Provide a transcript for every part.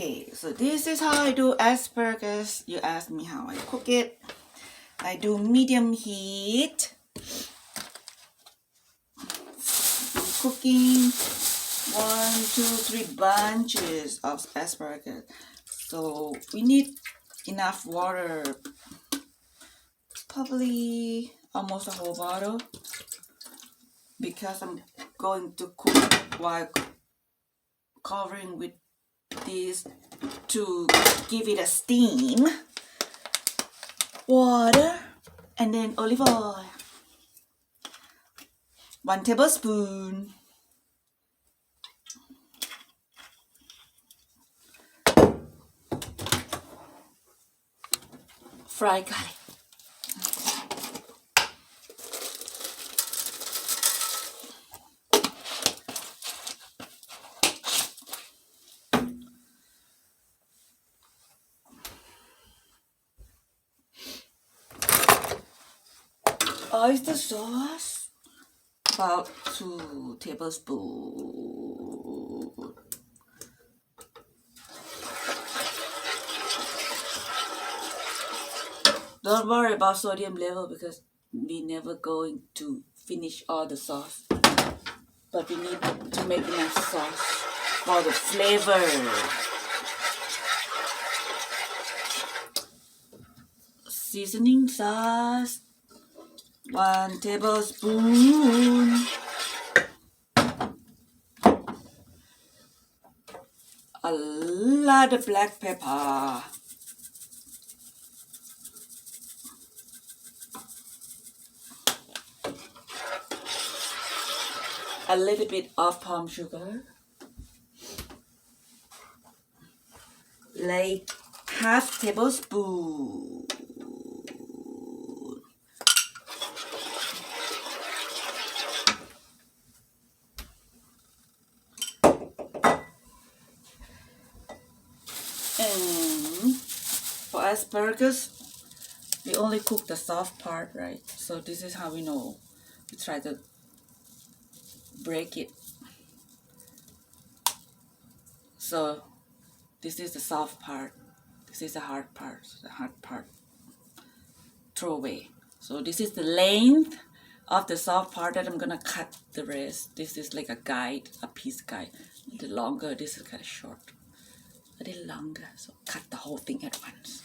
Okay, so this is how I do asparagus. You asked me how I cook it. I do medium heat. Cooking 1, 2, 3 bunches of asparagus. So we need enough water, probably almost a whole bottle, because I'm going to cook while covering with this to give it a steam. Water and then olive oil, 1 tablespoon. Fried garlic. Oyster sauce, about 2 tablespoons. Don't worry about sodium level because we never going to finish all the sauce, but we need to make enough sauce for the flavor. Seasoning sauce, 1 tablespoon. A lot of black pepper. A little bit of palm sugar. Like half tablespoon. And for asparagus, we only cook the soft part, right? So this is how we know. We try to break it. So this is the soft part. This is the hard part. The hard part, throw away. So this is the length of the soft part that I'm gonna cut the rest. This is like a guide, a piece guide. A little longer. This is kind of short. A little longer. So cut the whole thing at once.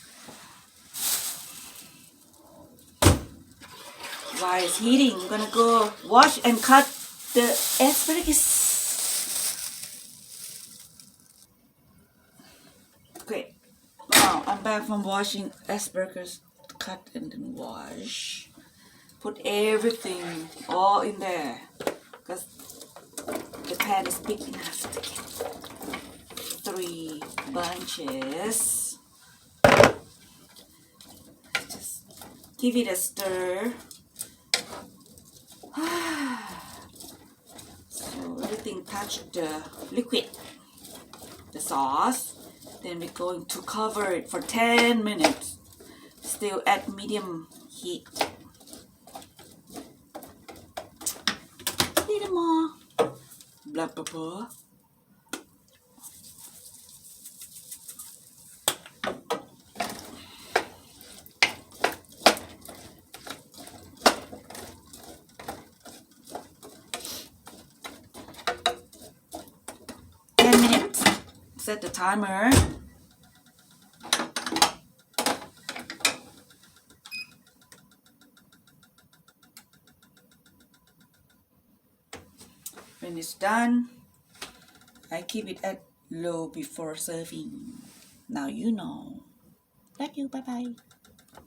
While it's heating, I'm gonna go wash and cut the asparagus. Okay, now I'm back from washing asparagus. Cut and then wash. Put everything all in there because the pan is big enough to get 3 bunches. Just give it a stir. So everything touched the liquid, the sauce. Then we're going to cover it for 10 minutes. Still at medium heat. A little more black pepper. Set the timer. When it's done, I keep it at low before serving. Now you know. Love you. Bye bye.